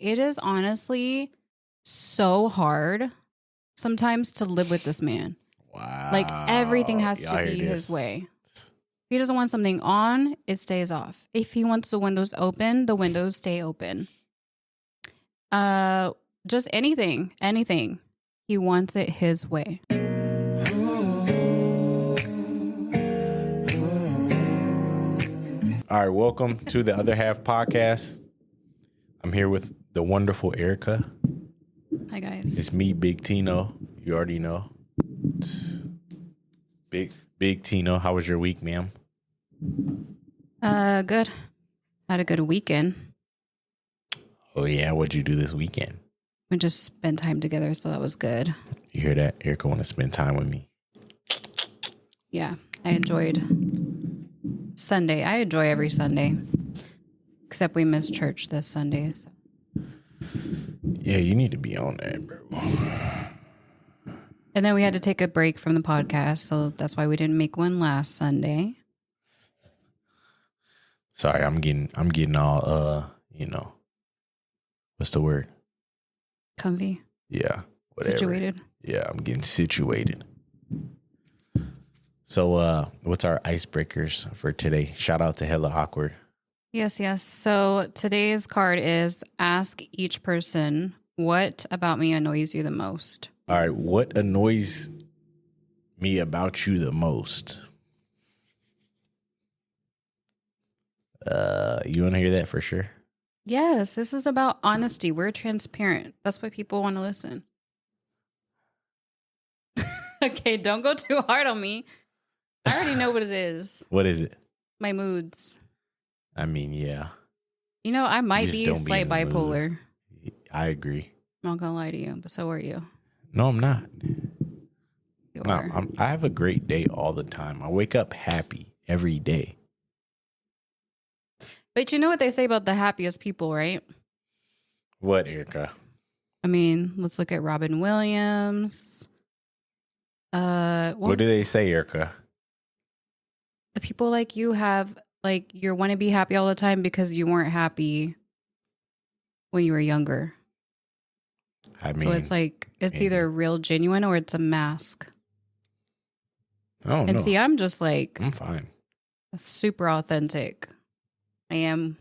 it is honestly so hard sometimes to live with this man. Wow. Like everything has to be his way. If he doesn't want something on, it stays off. If he wants the windows open, the windows stay open. Just anything. He wants it his way. All right, welcome to the Other Half podcast. I'm here with the wonderful Erica. Hi, guys. It's me, Big Tino. You already know. Big Tino. How was your week, ma'am? Good. Had a good weekend. Oh, yeah. What'd you do this weekend? We just spent time together, so that was good. You hear that? Erica want to spend time with me. Yeah, I enjoyed Sunday. I enjoy every Sunday, except we missed church this Sunday. So. Yeah, you need to be on that, bro. And then we had to take a break from the podcast, so that's why we didn't make one last Sunday. Sorry, I'm getting all what's the word? Comfy. Yeah. Whatever. Situated. Yeah, I'm getting situated. So what's our icebreakers for today? Shout out to Hella Awkward. Yes. So today's card is ask each person, what about me annoys you the most? All right, what annoys me about you the most? You want to hear that for sure? Yes, this is about honesty. We're transparent. That's why people want to listen. Okay, don't go too hard on me. I already know what it is. What is it? My moods. I mean, yeah. You know, I might be slight bipolar. I agree. I'm not going to lie to you, but so are you. No, I'm not. You No, are. I have a great day all the time. I wake up happy every day. But you know what they say about the happiest people, right? What, Erica? I mean, let's look at Robin Williams. What do they say, Erica? The people like you have, like, you want to be happy all the time because you weren't happy when you were younger. I mean, so it's like, it's maybe. either real genuine or it's a mask. I don't know. And see, I'm just like, I'm fine. super authentic. I am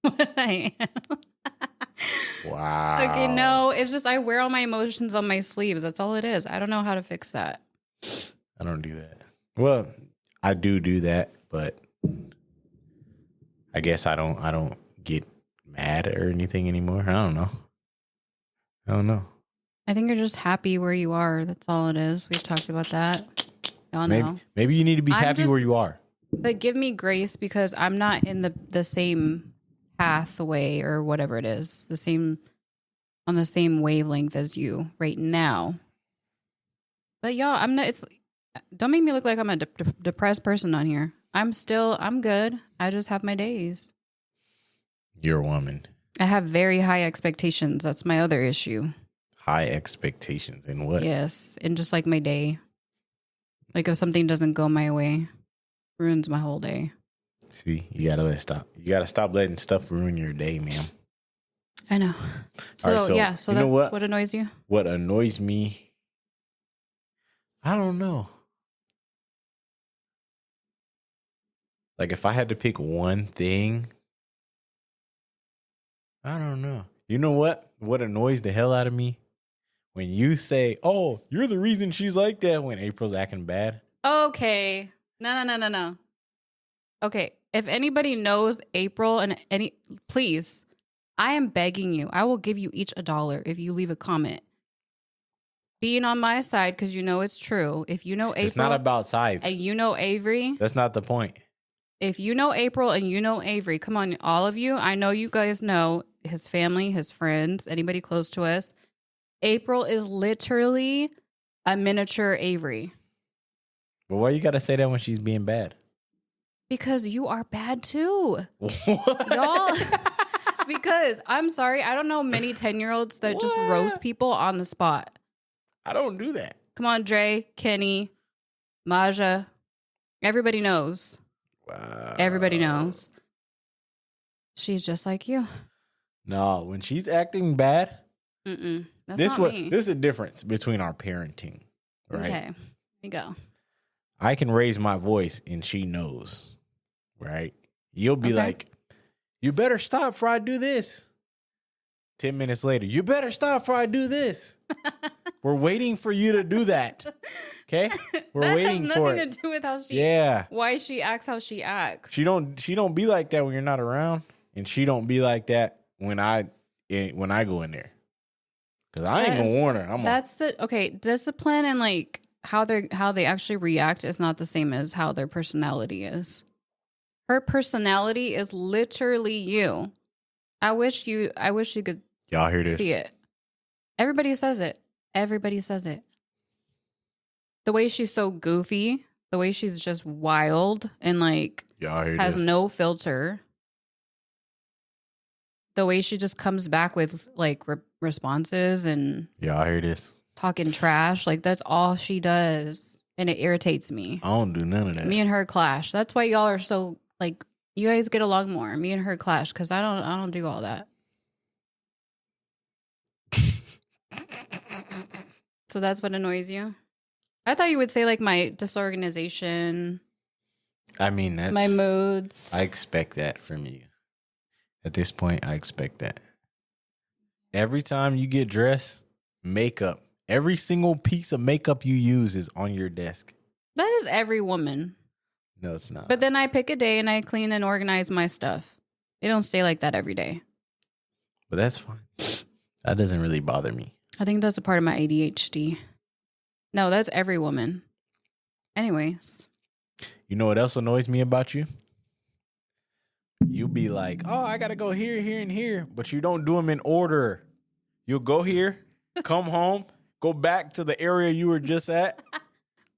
what I am. Wow. Okay, no, it's just I wear all my emotions on my sleeves. That's all it is. I don't know how to fix that. I don't do that. Well, I do that, but I guess I don't get mad or anything anymore. I don't know. I think you're just happy where you are. That's all it is. We've talked about that. Y'all know. Maybe you need to be happy where you are. But give me grace because I'm not in the same pathway or whatever it is. On the same wavelength as you right now. But y'all, I'm not. Don't make me look like I'm a depressed person on here. I'm good. I just have my days. You're a woman. I have very high expectations. That's my other issue. High expectations in what? Yes, and just like my day. Like if something doesn't go my way, ruins my whole day. See, you gotta stop letting stuff ruin your day, ma'am. I know. So, right, yeah, so that's what annoys you? What annoys me? I don't know. Like if I had to pick one thing, I don't know. You know what? What annoys the hell out of me? When you say, "Oh, you're the reason she's like that," when April's acting bad. Okay. No. Okay. If anybody knows April and please, I am begging you. I will give you each $1 if you leave a comment. Being on my side because you know it's true. If you know April, it's not about sides. And you know Avery. That's not the point. If you know April and you know Avery, come on, all of you. I know you guys know his family, his friends, anybody close to us. April is literally a miniature Avery. But why you gotta say that when she's being bad? Because you are bad too. What? Y'all. Because I'm sorry, I don't know many 10-year-olds that just roast people on the spot. I don't do that. Come on, Dre, Kenny, Maja. Everybody knows. Wow. Everybody knows. She's just like you. No, when she's acting bad, That's this not me. this is the difference between our parenting, right? Okay, here you go. I can raise my voice and she knows, right? You'll be like, you better stop before I do this. 10 minutes later, you better stop before I do this. We're waiting for you to do that. Okay? We're that waiting has for nothing it. to do with how she why she acts how she acts. She don't be like that when you're not around, and she don't be like that when I go in there. Cuz I ain't going to warn her. Discipline and like how they actually react is not the same as how their personality is. Her personality is literally you. I wish you could Y'all hear this? see it. Everybody says it. Everybody says it. The way she's so goofy, the way she's just wild and like has no filter. The way she just comes back with like responses and y'all hear this? Talking trash, like that's all she does, and it irritates me. I don't do none of that. Me and her clash. That's why y'all are so like you guys get along more. Me and her clash because I don't do all that. So that's what annoys you. I thought you would say like my disorganization. I mean, that's my moods. I expect that from you. At this point, I expect that. Every time you get dressed, makeup. Every single piece of makeup you use is on your desk. That is every woman. No, it's not. But then I pick a day and I clean and organize my stuff. It don't stay like that every day. But that's fine. That doesn't really bother me. I think that's a part of my ADHD. No, that's every woman. Anyways. You know what else annoys me about you? You'll be like, oh, I got to go here, here, and here. But you don't do them in order. You'll go here, come home, go back to the area you were just at,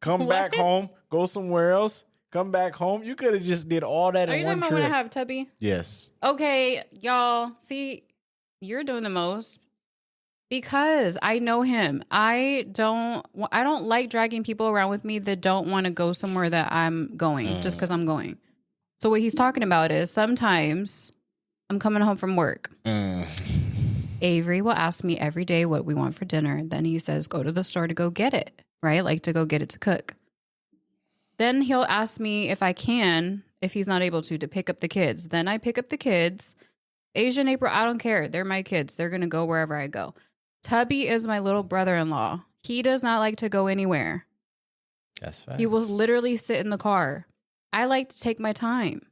come back home, go somewhere else, come back home. You could have just did all that in one trip. Are you talking about when I have Tubby? Yes. Okay, y'all. See, you're doing the most because I know him. I don't like dragging people around with me that don't want to go somewhere that I'm going just because I'm going. So what he's talking about is sometimes I'm coming home from work. Avery will ask me every day what we want for dinner. Then he says, go to the store to go get it, right? Like to go get it to cook. Then he'll ask me if I can, if he's not able to pick up the kids. Then I pick up the kids. Asian April, I don't care. They're my kids. They're going to go wherever I go. Tubby is my little brother-in-law. He does not like to go anywhere. That's fine. He will literally sit in the car. I like to take my time.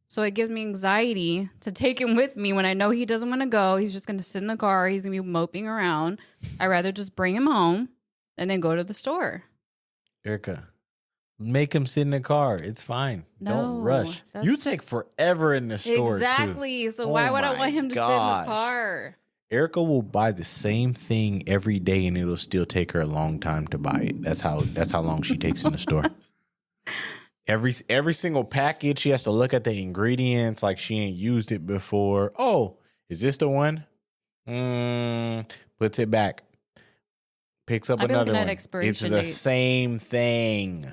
So it gives me anxiety to take him with me when I know he doesn't want to go. He's just going to sit in the car. He's going to be moping around. I'd rather just bring him home and then go to the store. Erica, make him sit in the car. It's fine. No, don't rush. You take forever in the store. Exactly. So why would I want him to sit in the car? Erica will buy the same thing every day and it'll still take her a long time to buy it. That's how long she takes in the store. Every single package, she has to look at the ingredients like she ain't used it before. Oh, is this the one? Puts it back. Picks up another one. It's the same thing.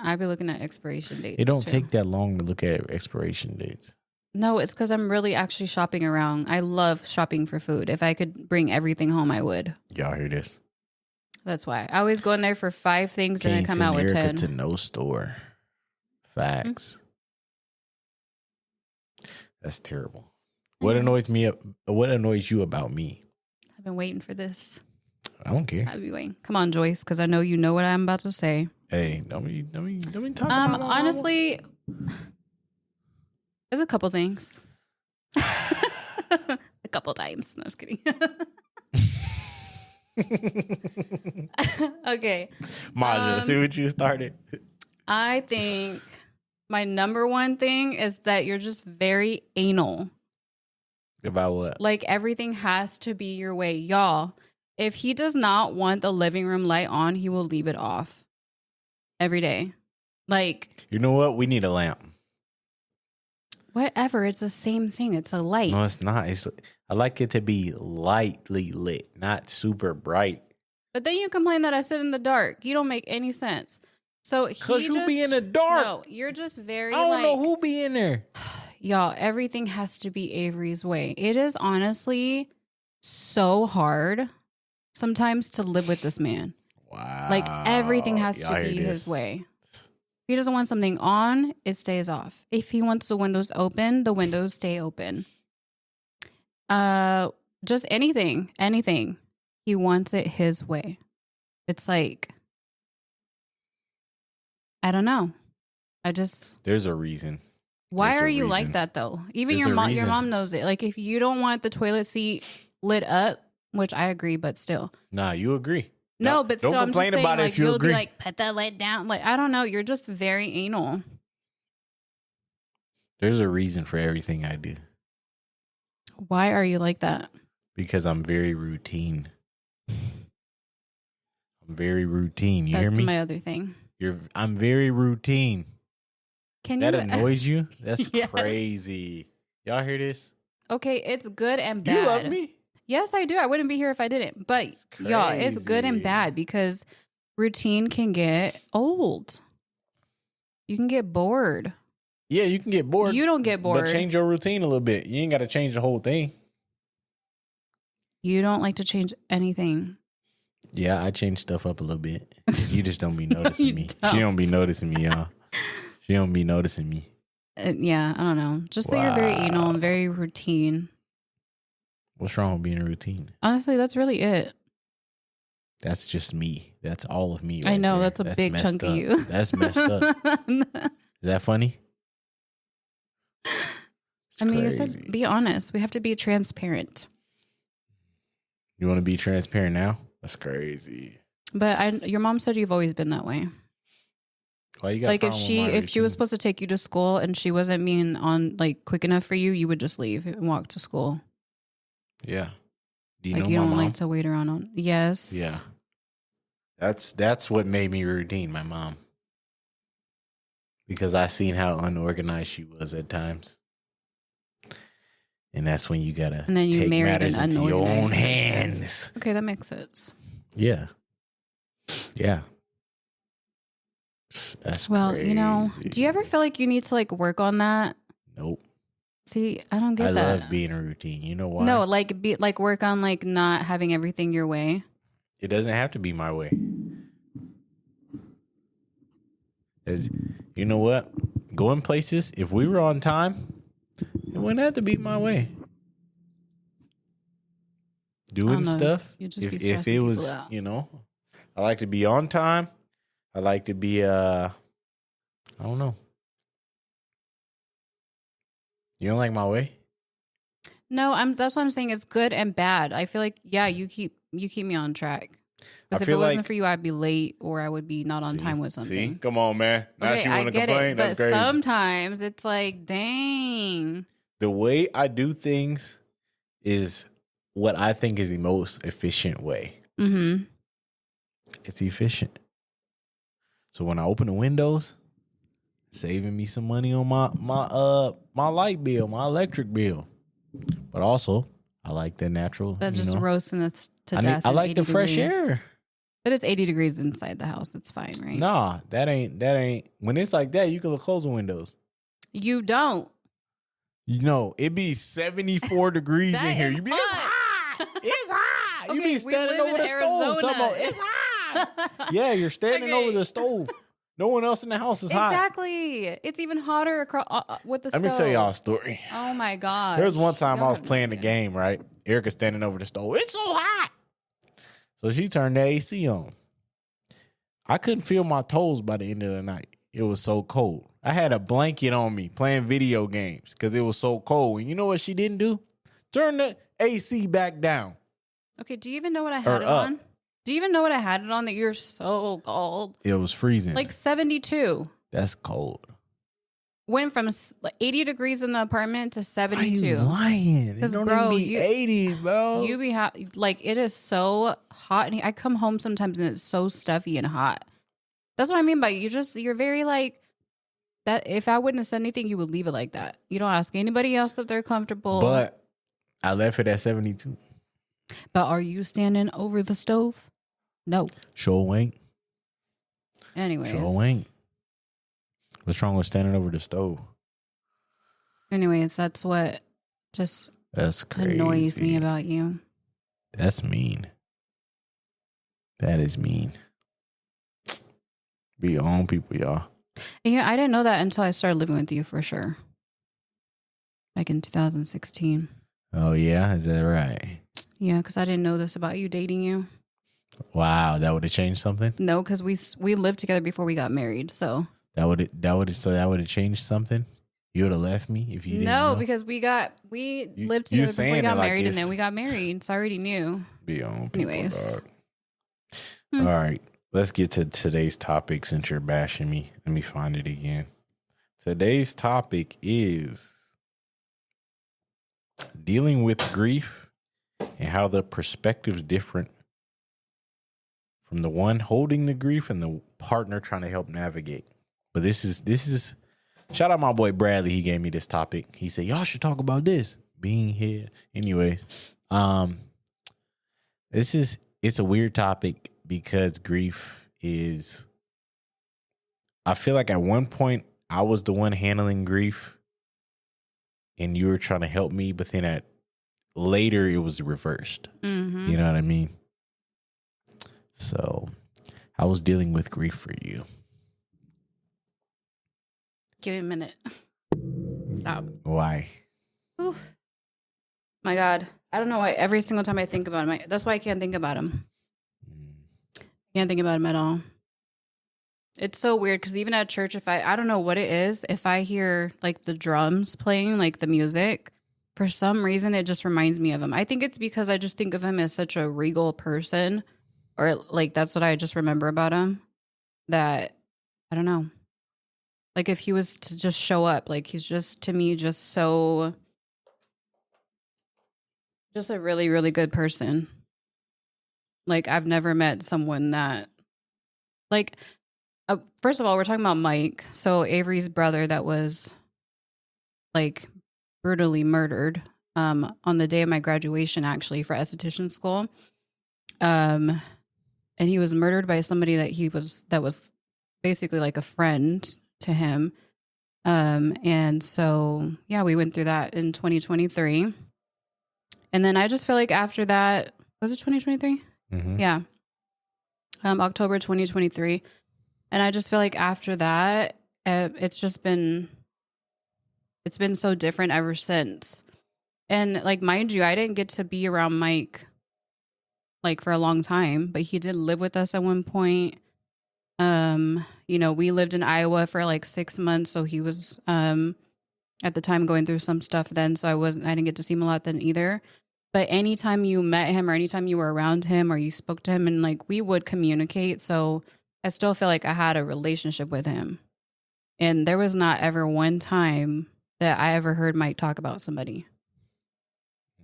I'd be looking at expiration dates. It don't take that long to look at expiration dates. No, it's because I'm really actually shopping around. I love shopping for food. If I could bring everything home, I would. Y'all hear this? That's why. I always go in there for 5 things and I come out with 10. To no store. Facts. That's terrible. What annoys me? What annoys you about me? I've been waiting for this. I don't care. I'll be waiting. Come on, Joyce, because I know you know what I'm about to say. Hey, don't be talking about honestly, there's a couple things. A couple times. No, I was kidding. Okay. Maja, see what you started? I think my number one thing is that you're just very anal. About what? Like everything has to be your way. Y'all, if he does not want the living room light on, he will leave it off every day. Like, you know what? We need a lamp. Whatever. It's the same thing. It's a light. No, it's not. I like it to be lightly lit, not super bright. But then you complain that I sit in the dark. You don't make any sense. So Because you be in the dark. No, you're just very I don't know who be in there. Y'all, everything has to be Avery's way. It is honestly so hard sometimes to live with this man. Wow. Like everything has to be his way. If he doesn't want something on, it stays off. If he wants the windows open, the windows stay open. Just anything. He wants it his way. It's like, I don't know. There's a reason. Why are you like that though? Even your mom knows it. Like if you don't want the toilet seat lit up, which I agree, but still. Nah, you agree. No, but still, I'm just saying, about like, it if you you'll agree. be like, put the lid down. Like, I don't know. You're just very anal. There's a reason for everything I do. Why are you like that? Because I'm very routine. I'm very routine. You hear me? That's my other thing. I'm very routine. That annoys you? That's Yes. crazy. Y'all hear this? Okay, it's good and bad. You love me? Yes, I do. I wouldn't be here if I didn't. But y'all, it's good and bad because routine can get old. You can get bored. Yeah, you can get bored. You don't get bored. But change your routine a little bit. You ain't got to change the whole thing. You don't like to change anything. Yeah, I change stuff up a little bit. You just don't be noticing me. Don't. She don't be noticing me, y'all. She don't be noticing me. Yeah, I don't know. Just that you're very anal and very routine. What's wrong with being a routine? Honestly, that's really it. That's just me. That's all of me. Right I know. there. That's a big chunk of you. That's messed up. Is that funny? I mean, you said be honest. We have to be transparent. You want to be transparent now? That's crazy. But your mom said you've always been that way. Why you got like if she was supposed to take you to school and she wasn't being on like quick enough for you, you would just leave and walk to school. Yeah. Do you like know you my don't mom? like to wait around on. Yes. Yeah. That's what made me routine, my mom. Because I seen how unorganized she was at times. And that's when you gotta take matters into your own hands. Okay, that makes sense. Yeah. Yeah. That's crazy. You know, do you ever feel like you need to like work on that? Nope. See, I don't get that. I love being a routine. You know why? No, like work on like not having everything your way. It doesn't have to be my way. You know what? Going places, if we were on time, it wouldn't have to be my way. Doing stuff, if it was, you know, I like to be on time. I like to be, I don't know. You don't like my way? No, that's what I'm saying. It's good and bad. I feel like, yeah, you keep me on track. Because if it wasn't for you, I'd be late or I would be not on time with something. See, come on, man. Now okay, she want to complain. But That's crazy. sometimes it's like, dang. The way I do things is what I think is the most efficient way. Mm-hmm. It's efficient. So when I open the windows, saving me some money on my light bill, my electric bill. But also, I like the natural. That just roasting us to death. I like the fresh air. But it's 80 degrees inside the house. It's fine, right? Nah, that ain't. When it's like that, you can close the windows. You don't. You know, it be 74 degrees in here. You be it's hot. It's hot. Okay, you be standing over the stove. Talking about, it's hot. Yeah, you're standing over the stove. No one else in the house is hot. Exactly. It's even hotter with the stove. Let me tell y'all a story. Oh my God. There was one time I was playing the game, right? Erica's standing over the stove. It's so hot. So she turned the AC on. I couldn't feel my toes by the end of the night. It was so cold. I had a blanket on me playing video games because it was so cold. And you know what she didn't do? Turn the AC back down. Okay, do you even know what I had it on? Do you even know what I had it on that you're so cold? It was freezing. Like 72. That's cold. Went from 80 degrees in the apartment to 72. Why are you lying? It don't even be 80, bro. You be hot. Like, it is so hot. And I come home sometimes and it's so stuffy and hot. That's what I mean by you're very like, that. If I wouldn't have said anything, you would leave it like that. You don't ask anybody else that they're comfortable. But I left it at 72. But are you standing over the stove? No. Sure ain't. Anyways. Sure ain't. What's wrong with standing over the stove? Anyways, that's what just That's crazy. annoys me about you. That's mean. That is mean. Be your own people, y'all. And yeah, I didn't know that until I started living with you for sure. Like in 2016. Oh, yeah? Is that right? Yeah, because I didn't know this about you dating you. Wow, that would have changed something? No, because we lived together before we got married, so. That would have changed something? You would have left me if you didn't know? Because we lived together before we got married, and then we got married, so I already knew. Be your own people, Anyways. dog. All right, let's get to today's topic since you're bashing me. Let me find it again. Today's topic is dealing with grief and how the perspective's different from the one holding the grief and the partner trying to help navigate. But this is shout out my boy Bradley. He gave me this topic. He said, y'all should talk about this being here. Anyways, it's a weird topic because grief is, I feel like at one point I was the one handling grief and you were trying to help me, but then later it was reversed. Mm-hmm. You know what I mean? So I was dealing with grief for you. Give me a minute. Stop. Why? Ooh. My God. I don't know why every single time I think about him, that's why I can't think about him. I can't think about him at all. It's so weird because even at church, if I don't know what it is, if I hear like the drums playing, like the music, for some reason, it just reminds me of him. I think it's because I just think of him as such a regal person, or like that's what I just remember about him, that I don't know. Like if he was to just show up, like he's just, to me, just so, just a really, really good person. Like I've never met someone that, like, first of all, we're talking about Mike. So Avery's brother that was like brutally murdered on the day of my graduation, actually, for esthetician school. And he was murdered by somebody that was basically like a friend to him. And so, yeah, we went through that in 2023. And then I just feel like after that, was it 2023? Mm-hmm. Yeah. October 2023. And I just feel like after that, it's been so different ever since. And like, mind you, I didn't get to be around Mike like for a long time, but he did live with us at one point. We lived in Iowa for like 6 months. So he was, at the time going through some stuff then. So I didn't get to see him a lot then either. But anytime you met him or anytime you were around him or you spoke to him, and like we would communicate. So I still feel like I had a relationship with him. And there was not ever one time that I ever heard Mike talk about somebody.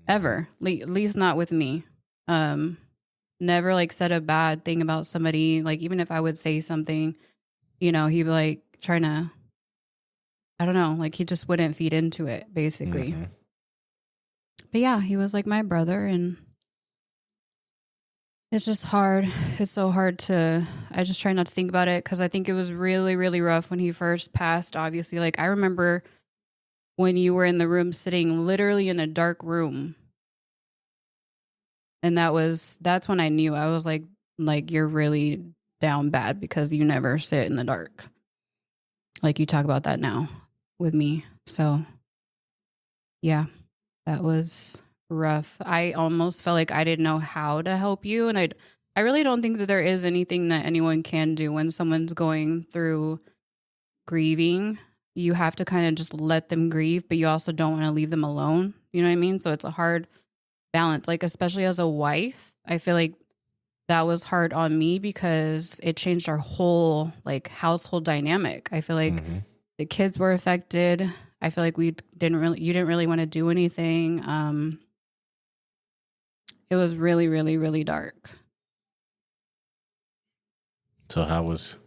Ever. At least not with me. Never like said a bad thing about somebody. Like even if I would say something, he'd be like trying to, I don't know, like he just wouldn't feed into it, basically. Mm-hmm. But yeah, he was like my brother, and it's just hard. It's so hard I just try not to think about it because I think it was really, really rough when he first passed, obviously. Like I remember when you were in the room sitting literally in a dark room. And that's when I knew. I was like you're really down bad because you never sit in the dark. Like you talk about that now with me. So yeah, that was rough. I almost felt like I didn't know how to help you. And I really don't think that there is anything that anyone can do when someone's going through grieving. You have to kind of just let them grieve, but you also don't want to leave them alone. You know what I mean? So it's a hard balance, like especially as a wife. I feel like that was hard on me because it changed our whole like household dynamic. I feel like the kids were affected. I feel like you didn't really want to do anything. It was really, really, really dark. So how was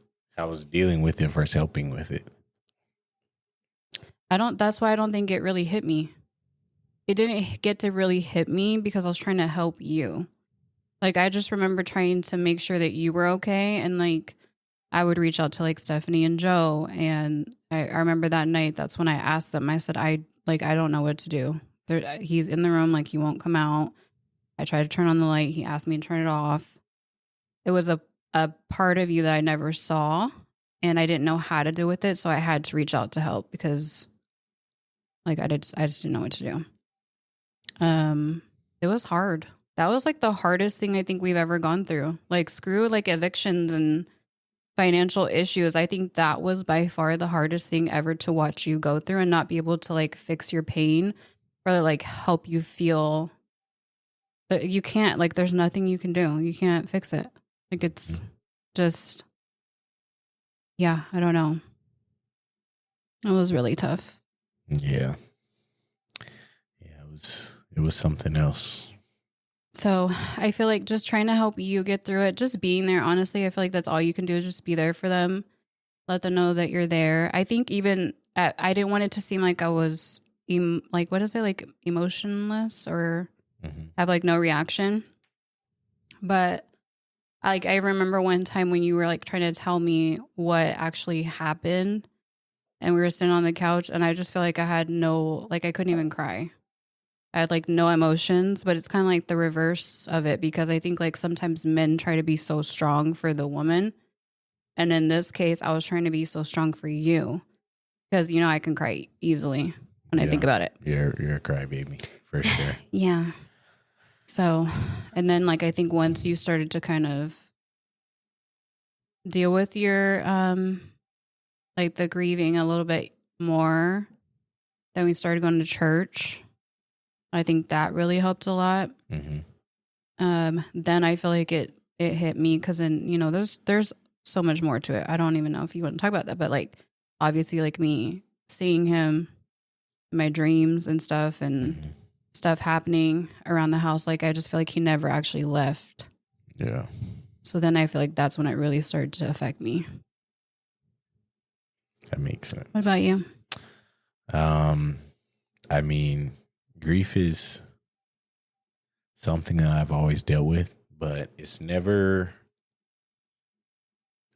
dealing with it versus helping with it? That's why I don't think it really hit me. It didn't get to really hit me because I was trying to help you. Like, I just remember trying to make sure that you were okay. And like, I would reach out to like Stephanie and Joe. And I remember that night, that's when I asked them, I said, I don't know what to do. He's in the room, like he won't come out. I tried to turn on the light. He asked me to turn it off. It was a part of you that I never saw, and I didn't know how to deal with it. So I had to reach out to help because like I just didn't know what to do. It was hard. That was like the hardest thing I think we've ever gone through. Like screw like evictions and financial issues. I think that was by far the hardest thing ever to watch you go through and not be able to like fix your pain or like help you feel that you can't, like there's nothing you can do. You can't fix it. Like it's just, yeah, I don't know. It was really tough. Yeah. Yeah, it was something else. So I feel like just trying to help you get through it, just being there, honestly, I feel like that's all you can do is just be there for them. Let them know that you're there. I think even I didn't want it to seem like I was like, what is it? Like emotionless or have like no reaction. But like, I remember one time when you were like trying to tell me what actually happened and we were sitting on the couch and I just feel like I had no, like I couldn't even cry. I had like no emotions, but it's kind of like the reverse of it because I think like sometimes men try to be so strong for the woman. And in this case, I was trying to be so strong for you because, you know, I can cry easily when I think about it. You're a crybaby for sure. Yeah. So, and then like, I think once you started to kind of deal with your, like the grieving a little bit more, then we started going to church. I think that really helped a lot. Then I feel like it hit me because then, you know, there's so much more to it. I don't even know if you want to talk about that, but like, obviously like me seeing him in my dreams and stuff and stuff happening around the house. Like, I just feel like he never actually left. Yeah. So then I feel like that's when it really started to affect me. That makes sense. What about you? I mean, grief is something that I've always dealt with, but it's never,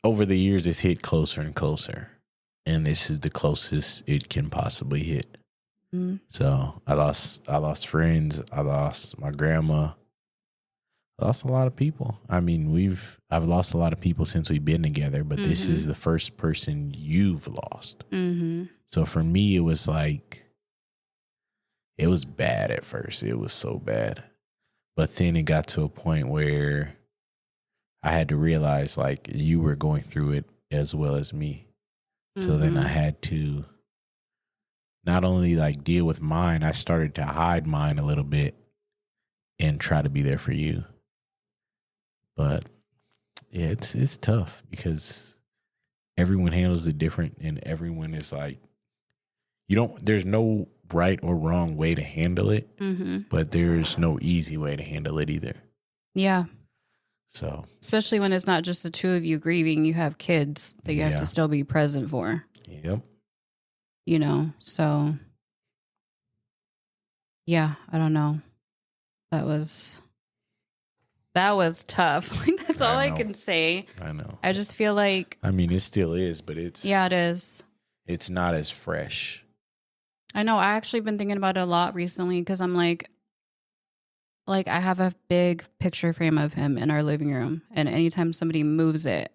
over the years, it's hit closer and closer. And this is the closest it can possibly hit. So I lost friends. I lost my grandma. I lost a lot of people. I mean, I've lost a lot of people since we've been together, but this is the first person you've lost. So for me, it was like, it was bad at first. It was so bad. But then it got to a point where I had to realize like you were going through it as well as me. So then I had to not only like deal with mine, I started to hide mine a little bit and try to be there for you. But yeah, it's tough because everyone handles it different and everyone is like, there's no right or wrong way to handle it, but there's no easy way to handle it either. Yeah. So, especially when it's not just the two of you grieving, you have kids that you have to still be present for. Yep. You know, so yeah, I don't know. That was tough. Like that's all I can say. I know. I just feel like, I mean, it still is, but it is. It's not as fresh. I know. I actually been thinking about it a lot recently because I'm like I have a big picture frame of him in our living room, and anytime somebody moves it,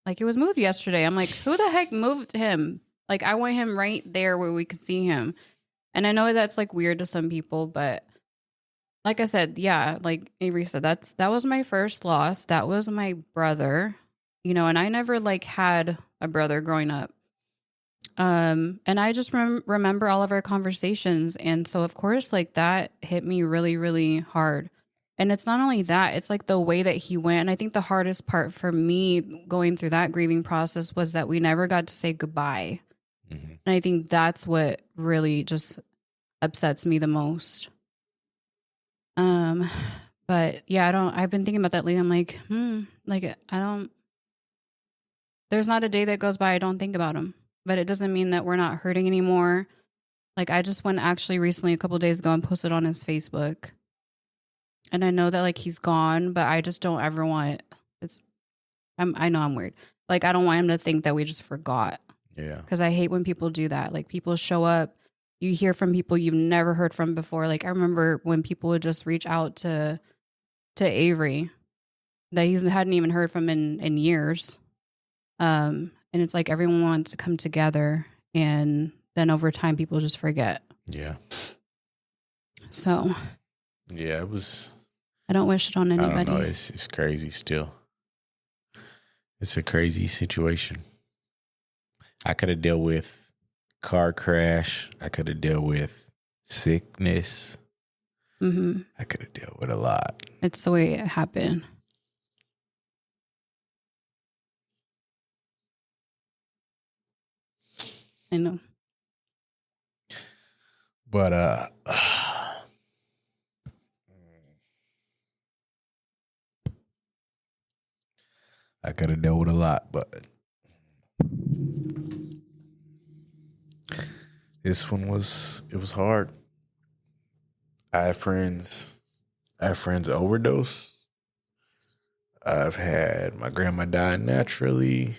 like it was moved yesterday, I'm like, who the heck moved him? Like, I want him right there where we could see him. And I know that's like weird to some people, but like I said, yeah, like Avery said, that was my first loss. That was my brother, you know, and I never like had a brother growing up. And I just remember all of our conversations. And so of course, like that hit me really, really hard. And it's not only that, it's like the way that he went. And I think the hardest part for me going through that grieving process was that we never got to say goodbye. And I think that's what really just upsets me the most. But yeah, I've been thinking about that lately. I'm like, there's not a day that goes by I don't think about him, but it doesn't mean that we're not hurting anymore. Like I just went actually recently a couple of days ago and posted on his Facebook. And I know that like he's gone, but I just don't ever want I know I'm weird. Like, I don't want him to think that we just forgot. Yeah. Because I hate when people do that. Like, people show up, you hear from people you've never heard from before. Like, I remember when people would just reach out to Avery that he hadn't even heard from in years. And it's like everyone wants to come together, and then over time people just forget. Yeah. So Yeah, it was. I don't wish it on anybody. I don't know. It's crazy still. It's a crazy situation. I could have dealt with car crash. I could have dealt with sickness. Mm-hmm. I could have dealt with a lot. It's the way it happened. I know. But I could have dealt with a lot, but this one was hard. I have friends overdose. I've had my grandma die naturally.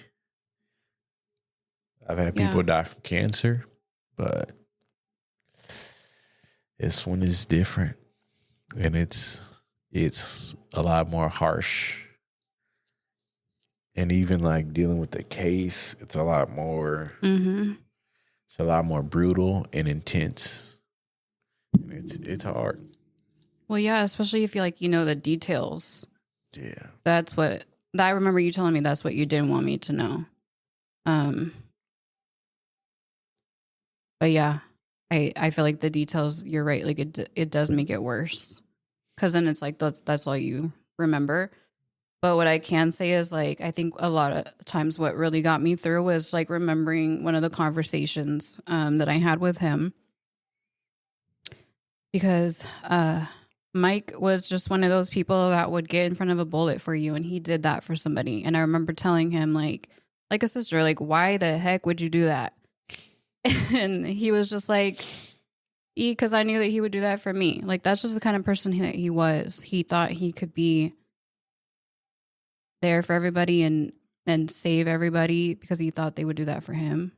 I've had people die from cancer, but this one is different, and it's a lot more harsh. And even like dealing with the case, it's a lot more. Mm-hmm. It's a lot more brutal and intense. And it's hard. Well, yeah, especially if you know the details. Yeah. That's what I remember you telling me. That's what you didn't want me to know. But yeah, I feel like the details. You're right. Like it does make it worse, because then it's like that's all you remember. But what I can say is, like, I think a lot of times what really got me through was like remembering one of the conversations that I had with him, because Mike was just one of those people that would get in front of a bullet for you, and he did that for somebody. And I remember telling him, like a sister, like, why the heck would you do that? And he was just like, because I knew that he would do that for me. Like, that's just the kind of person that he was. He thought he could be there for everybody and save everybody because he thought they would do that for him.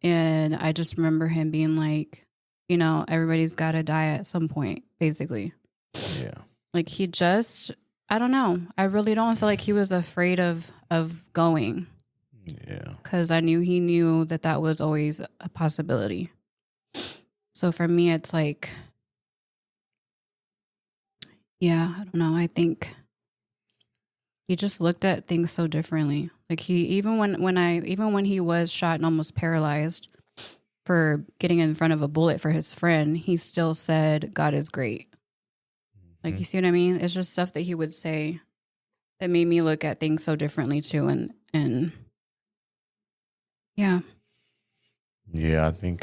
And I just remember him being like, everybody's got to die at some point, basically. Yeah. Like, he just, I don't know. I really don't feel like he was afraid of going. Yeah. Because I knew he knew that was always a possibility. So for me, it's like, yeah, I don't know. I think he just looked at things so differently. Like, he, even when he was shot and almost paralyzed for getting in front of a bullet for his friend, he still said, God is great. Like, you see what I mean? It's just stuff that he would say that made me look at things so differently too. And yeah. Yeah, I think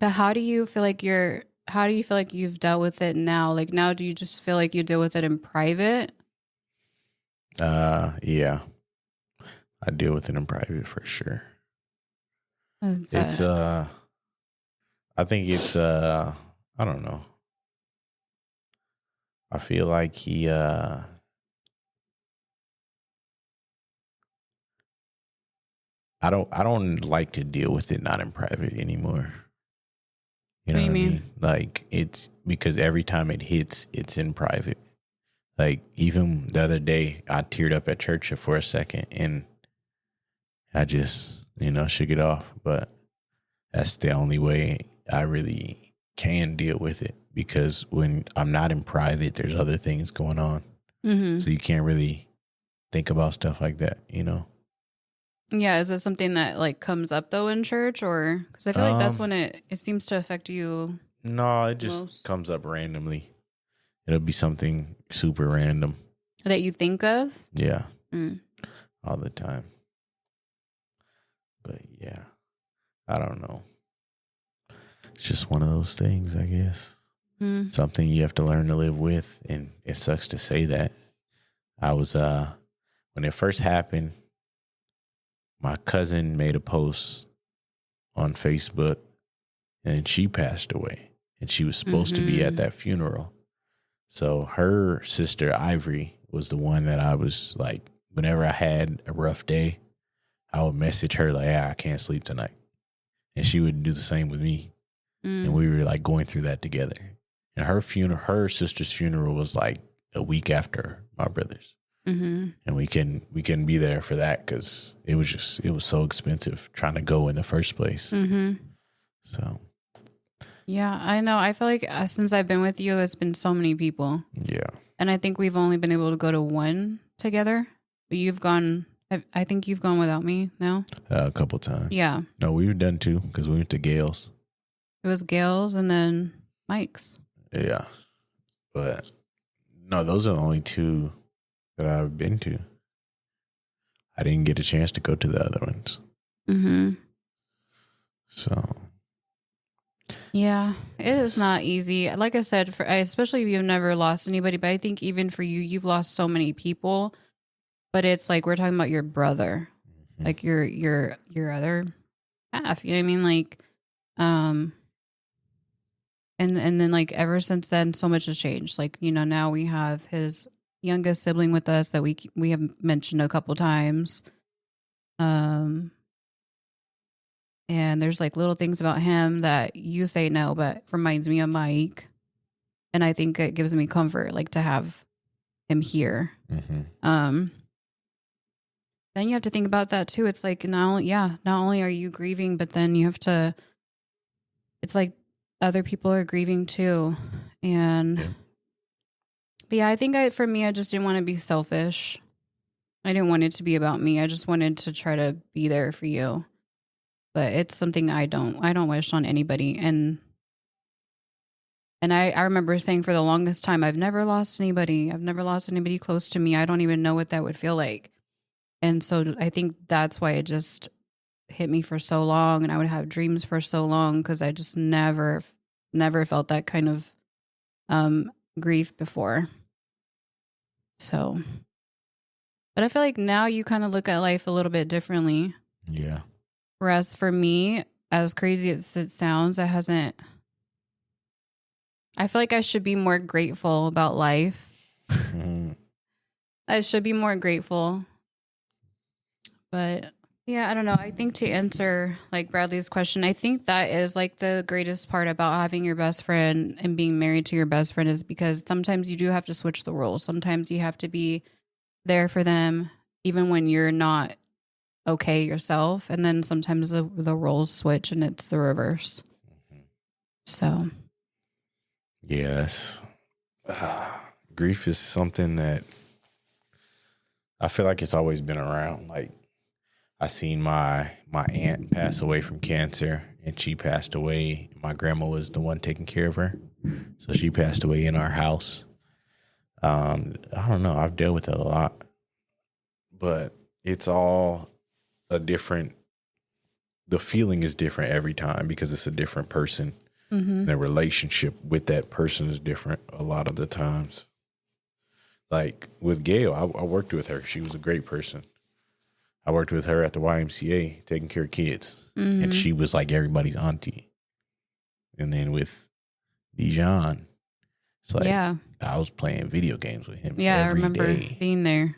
but how do you feel like you've dealt with it now? Like, now, do you just feel like you deal with it in private? Yeah. I deal with it in private for sure. I think it's I don't know. I feel like he I don't like to deal with it not in private anymore. You know what I mean? Like, it's because every time it hits, it's in private. Like, even the other day, I teared up at church for a second, and I just, shook it off. But that's the only way I really can deal with it, because when I'm not in private, there's other things going on. Mm-hmm. So you can't really think about stuff like that, Yeah, is it something that like comes up though in church, or because I feel like that's when it seems to affect you? No, it just comes up randomly. It'll be something super random that you think of. Yeah, all the time. But yeah, I don't know. It's just one of those things, I guess. Something you have to learn to live with, and it sucks to say that. I was when it first happened, my cousin made a post on Facebook, and she passed away, and she was supposed to be at that funeral. So her sister Ivory was the one that I was like, whenever I had a rough day, I would message her like, I can't sleep tonight. And she would do the same with me. And we were like going through that together. And her sister's funeral was like a week after my brother's. And we can be there for that because it was so expensive trying to go in the first place. So yeah, I know. I feel like since I've been with you, it's been so many people. yeah. And I think we've only been able to go to one together. But you've gone, I think you've gone without me now. A couple times. Yeah. No, we've done 2 because we went to Gale's. It was Gail's and then Mike's. Yeah. But no, those are the only 2 that I've been to. I didn't get a chance to go to the other ones. So. Yeah, it is not easy. Like I said, especially if you've never lost anybody, but I think even for you, you've lost so many people. But it's like we're talking about your brother, like your other half. You know what I mean? Like, and then like ever since then, so much has changed. Like, you know, now we have his youngest sibling with us that we have mentioned a couple times. And there's like little things about him that you say no, but reminds me of Mike. And I think it gives me comfort, like to have him here. Then you have to think about that too. It's like not only are you grieving, but then you have to, it's like other people are grieving too. And but yeah, I think for me, I just didn't want to be selfish. I didn't want it to be about me. I just wanted to try to be there for you. But it's something I don't wish on anybody. And I remember saying for the longest time, I've never lost anybody. I've never lost anybody close to me. I don't even know what that would feel like. And so I think that's why it just hit me for so long. And I would have dreams for so long because I just never felt that kind of grief before. So, but I feel like now you kind of look at life a little bit differently. Yeah. Whereas for me, as crazy as it sounds, I feel like I should be more grateful about life. I should be more grateful. But yeah, I don't know. I think to answer like Bradley's question, I think that is like the greatest part about having your best friend and being married to your best friend is because sometimes you do have to switch the roles. Sometimes you have to be there for them, even when you're not okay yourself. And then sometimes the roles switch and it's the reverse. So. Yes. Grief is something that I feel like it's always been around. Like I seen my aunt pass away from cancer and she passed away. My grandma was the one taking care of her. So she passed away in our house. I don't know. I've dealt with it a lot, but it's all the feeling is different every time because it's a different person. The relationship with that person is different a lot of the times. Like with Gail, I worked with her. She was a great person. I worked with her at the YMCA taking care of kids. And she was like everybody's auntie. And then with Dijon, it's like I was playing video games with him every I remember day. being there. And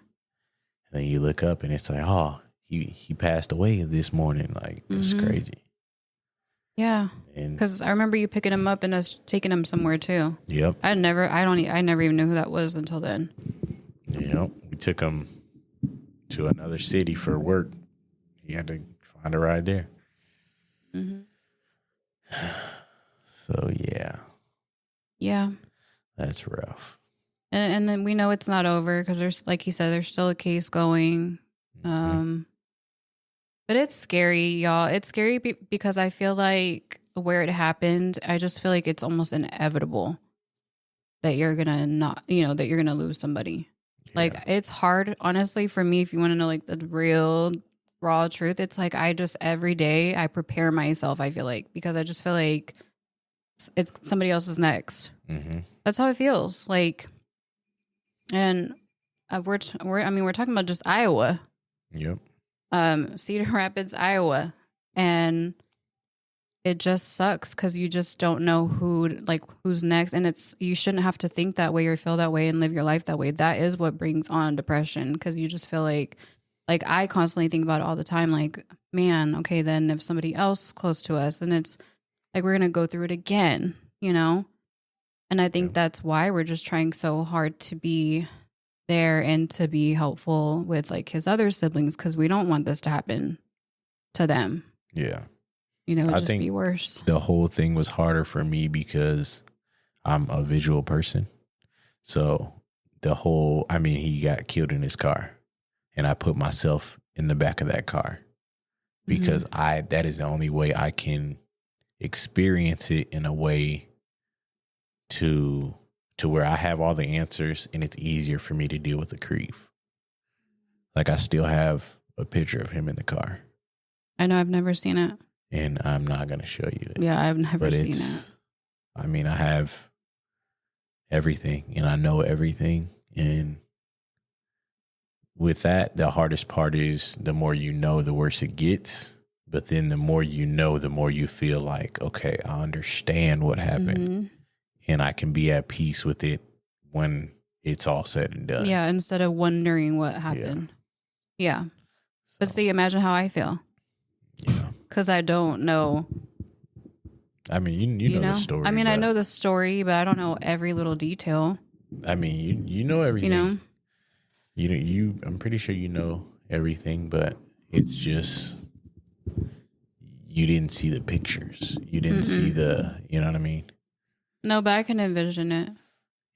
then you look up and it's like, oh, he passed away this morning. Like, that's crazy. Yeah, because I remember you picking him up and us taking him somewhere too. Yep. I never even knew who that was until then. Yep. We took him to another city for work. He had to find a ride there. So yeah, that's rough. And then we know it's not over because there's, like you said, there's still a case going. But it's scary, y'all. It's scary because I feel like where it happened, I just feel like it's almost inevitable that you're gonna lose somebody. Yeah. Like it's hard, honestly, for me. If you want to know like the real raw truth, it's like I just every day I prepare myself. I feel like because I just feel like it's somebody else's next. That's how it feels like, and we're talking about just Iowa. Yep. Cedar Rapids, Iowa. And it just sucks because you just don't know who's next. And you shouldn't have to think that way or feel that way and live your life that way. That is what brings on depression, because you just feel like I constantly think about it all the time. Like, man, okay, then if somebody else close to us, then it's like we're going to go through it again, you know? And I think that's why we're just trying so hard to be there and to be helpful with like his other siblings, because we don't want this to happen to them. Yeah. You know, it would I just think be worse. the whole thing was harder for me because I'm a visual person. So he got killed in his car, and I put myself in the back of that car because that is the only way I can experience it in a way to where I have all the answers and it's easier for me to deal with the grief. Like, I still have a picture of him in the car. I know, I've never seen it. And I'm not going to show you it. Yeah, I've never seen it. I mean, I have everything and I know everything. And with that, the hardest part is the more you know, the worse it gets. But then the more you know, the more you feel like, okay, I understand what happened. And I can be at peace with it when it's all said and done. Yeah, instead of wondering what happened. Yeah. So, but see, imagine how I feel. Yeah. Because I don't know. I mean, you know the story. I mean, I know the story, but I don't know every little detail. I mean, you know everything. You know? You I'm pretty sure you know everything, but it's just you didn't see the pictures. You didn't see the, you know what I mean? No, but I can envision it.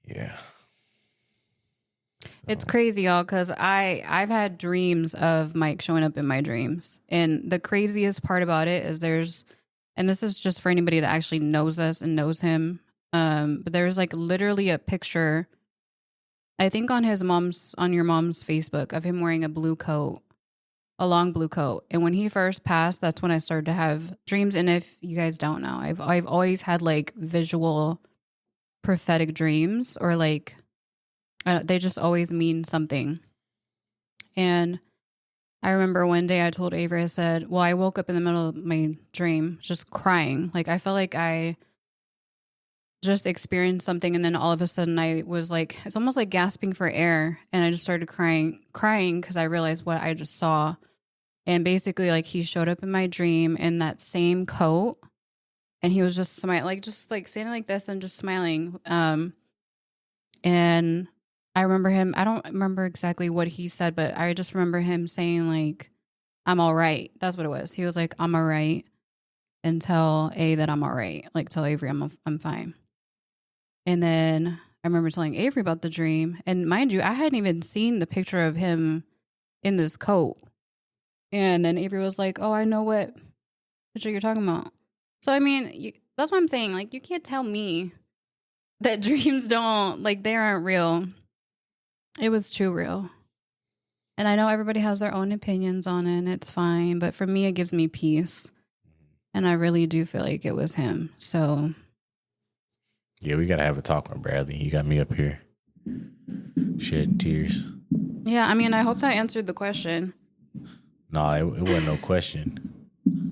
Yeah. So. It's crazy, y'all, because I've had dreams of Mike showing up in my dreams. And the craziest part about it is and this is just for anybody that actually knows us and knows him, but there's like literally a picture, I think on your mom's Facebook, of him wearing a long blue coat. And when he first passed, that's when I started to have dreams. And if you guys don't know, I've always had like visual prophetic dreams, or like they just always mean something. And I remember one day I told Avery, I said, well, I woke up in the middle of my dream just crying. Like, I felt like I just experienced something, and then all of a sudden I was like, it's almost like gasping for air, and I just started crying because I realized what I just saw. And basically, like, he showed up in my dream in that same coat, and he was just smiling, just standing like this and just smiling. And I remember him, I don't remember exactly what he said, but I just remember him saying, like, I'm all right. That's what it was. He was like, I'm all right, and tell A that I'm all right. Like, tell Avery I'm fine. And then I remember telling Avery about the dream. And mind you, I hadn't even seen the picture of him in this coat. And then Avery was like, oh, I know what picture you're talking about. So, I mean, that's what I'm saying. Like, you can't tell me that dreams they aren't real. It was too real. And I know everybody has their own opinions on it, and it's fine. But for me, it gives me peace. And I really do feel like it was him. So... yeah, we got to have a talk with Bradley. He got me up here shedding tears. Yeah, I mean, I hope that answered the question. No, it wasn't no question.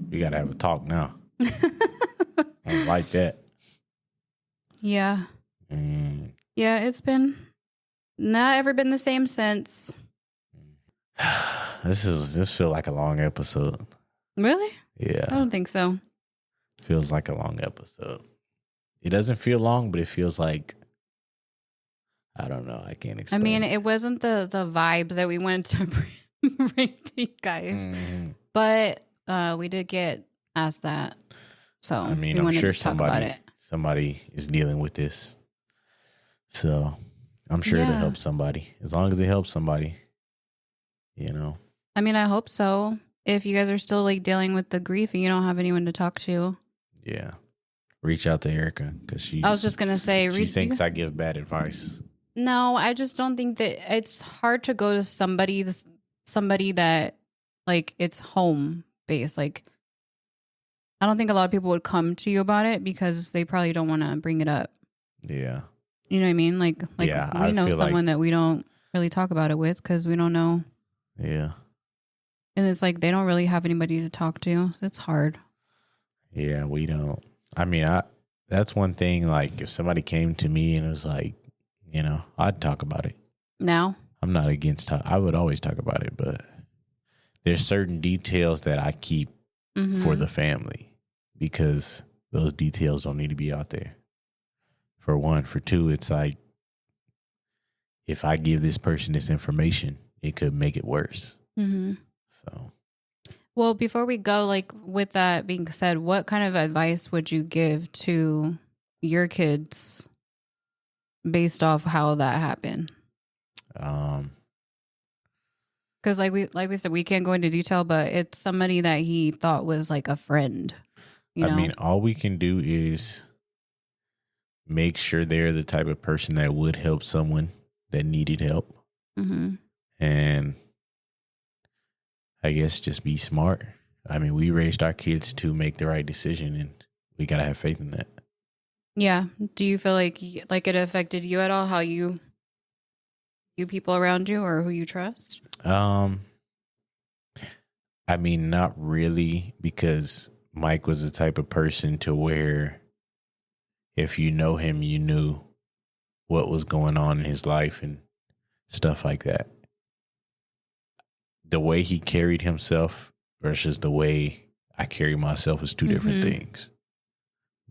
We got to have a talk now. I don't like that. Yeah. Yeah, it's been not ever been the same since. This feel like a long episode. Really? Yeah. I don't think so. Feels like a long episode. It doesn't feel long, but it feels like, I don't know. I can't explain. I mean, it wasn't the vibes that we wanted to bring to you guys. But we did get asked that. So I mean, I'm sure somebody is dealing with this. So I'm sure it'll help somebody. As long as it helps somebody, you know. I mean, I hope so. If you guys are still like dealing with the grief and you don't have anyone to talk to. Yeah. Reach out to Erica, because I was just going to say. She thinks I give bad advice. No, I just don't think that it's hard to go to somebody that like it's home based. Like, I don't think a lot of people would come to you about it because they probably don't want to bring it up. Yeah. You know what I mean? Like yeah, we know someone that we don't really talk about it with because we don't know. Yeah. And it's like they don't really have anybody to talk to. It's hard. Yeah, we don't. I mean, that's one thing. Like, if somebody came to me and it was like, I'd talk about it. Now? I'm not against talk. I would always talk about it, but there's certain details that I keep for the family because those details don't need to be out there. For one. For two, it's like, if I give this person this information, it could make it worse. So. Well, before we go, like, with that being said, what kind of advice would you give to your kids based off how that happened? Because like we said, we can't go into detail, but it's somebody that he thought was like a friend. I mean, all we can do is make sure they're the type of person that would help someone that needed help. And I guess just be smart. I mean, we raised our kids to make the right decision, and we got to have faith in that. Yeah. Do you feel like it affected you at all, how you people around you or who you trust? I mean, not really, because Mike was the type of person to where if you know him, you knew what was going on in his life and stuff like that. The way he carried himself versus the way I carry myself is two different things.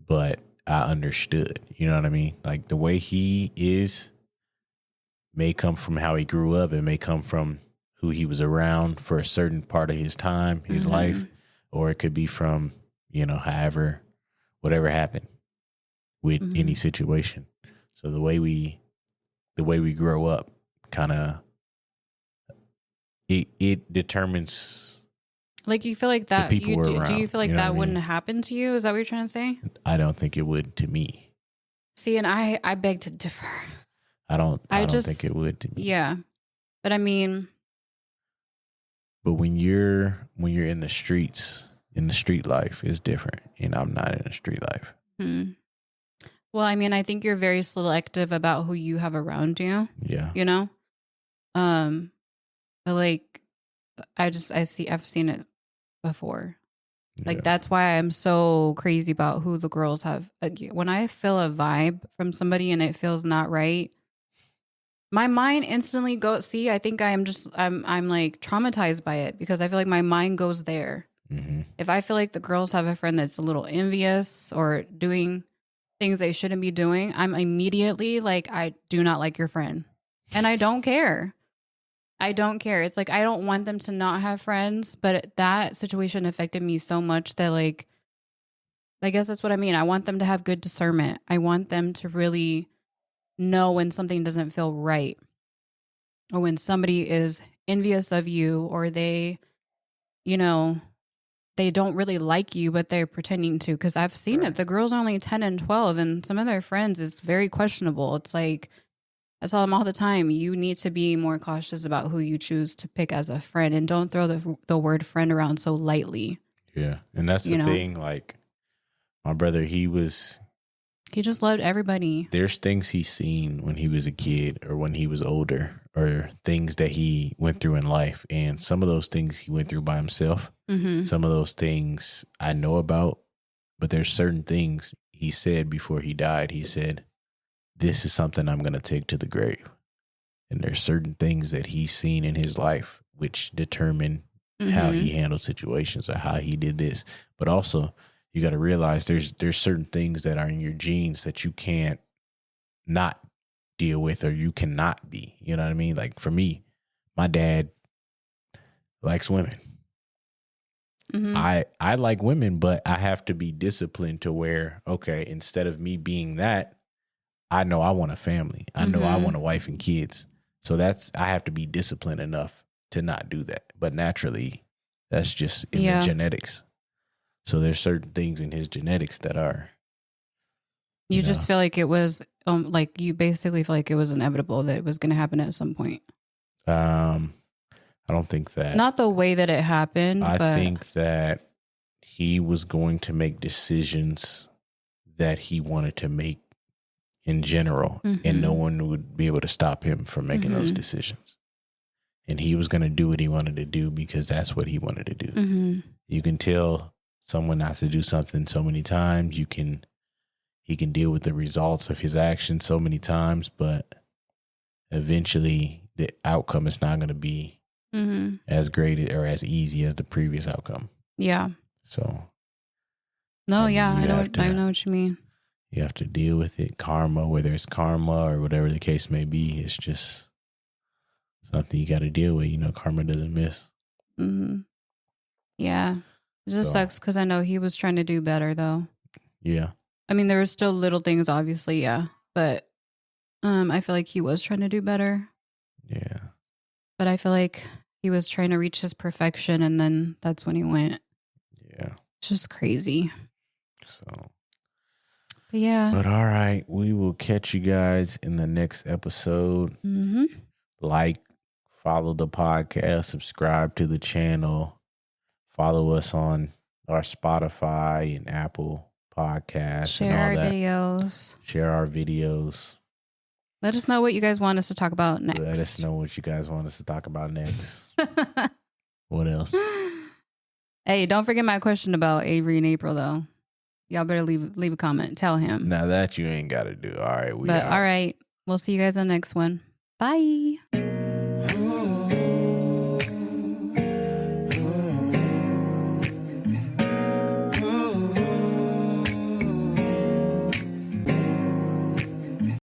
But I understood, you know what I mean? Like, the way he is may come from how he grew up. It may come from who he was around for a certain part of his time, his life, or it could be from, whatever happened with any situation. So the way we grow up kind of, it determines. Like, you feel like that, do you feel like that wouldn't mean? happen to you? Is that what you're trying to say? I don't think it would to me. See, and I beg to differ. I don't think it would to me. Yeah. But I mean, but when you're in the streets, in the street life is different, and I'm not in the street life. Well, I mean, I think you're very selective about who you have around you. Yeah. But like, I've seen it before. Like, that's why I'm so crazy about who the girls have. When I feel a vibe from somebody and it feels not right, my mind instantly goes. See, I think I'm like traumatized by it because I feel like my mind goes there. If I feel like the girls have a friend that's a little envious or doing things they shouldn't be doing, I'm immediately like, I do not like your friend. And I don't care. It's like, I don't want them to not have friends, but that situation affected me so much that, like, I guess that's what I mean. I want them to have good discernment. I want them to really know when something doesn't feel right, or when somebody is envious of you, or they don't really like you, but they're pretending to. Because I've seen it. The girls are only 10 and 12, and some of their friends is very questionable. It's like, I tell them all the time, you need to be more cautious about who you choose to pick as a friend, and don't throw the word friend around so lightly. Yeah. And that's the thing. Like, my brother, he just loved everybody. There's things he's seen when he was a kid or when he was older, or things that he went through in life. And some of those things he went through by himself. Some of those things I know about, but there's certain things he said before he died. He said, this is something I'm going to take to the grave. And there's certain things that he's seen in his life which determine how he handled situations or how he did this. But also, you got to realize there's certain things that are in your genes that you can't not deal with, or you cannot be. You know what I mean? Like, for me, my dad likes women. I like women, but I have to be disciplined to where, okay, instead of me being that, I know I want a family. I know I want a wife and kids. So I have to be disciplined enough to not do that. But naturally, that's just in the genetics. So there's certain things in his genetics that are. You just feel like it was, like, you basically feel like it was inevitable that it was going to happen at some point. I don't think that. Not the way that it happened. I think that he was going to make decisions that he wanted to make in general, and no one would be able to stop him from making those decisions. And he was going to do what he wanted to do because that's what he wanted to do. You can tell someone not to do something so many times. He can deal with the results of his actions so many times, but eventually the outcome is not going to be as great or as easy as the previous outcome. Yeah. So. No, yeah, I know what you mean. You have to deal with it. Karma, whether it's karma or whatever the case may be, it's just something you got to deal with. You know, karma doesn't miss. Mm-hmm. Yeah. It just sucks because I know he was trying to do better, though. Yeah. I mean, there were still little things, obviously, yeah. But I feel like he was trying to do better. Yeah. But I feel like he was trying to reach his perfection, and then that's when he went. Yeah. It's just crazy. So. But yeah. But all right, we will catch you guys in the next episode. Mm-hmm. Like, follow the podcast, subscribe to the channel, follow us on our Spotify and Apple podcasts. Share and all our that. videos. Share our videos. Let us know what you guys want us to talk about next. Let us know what you guys want us to talk about next. What else? Hey, don't forget my question about Avery and April, though. Y'all better leave a comment. Tell him. Now that you ain't got to do. All right. All right. We'll see you guys on the next one. Bye.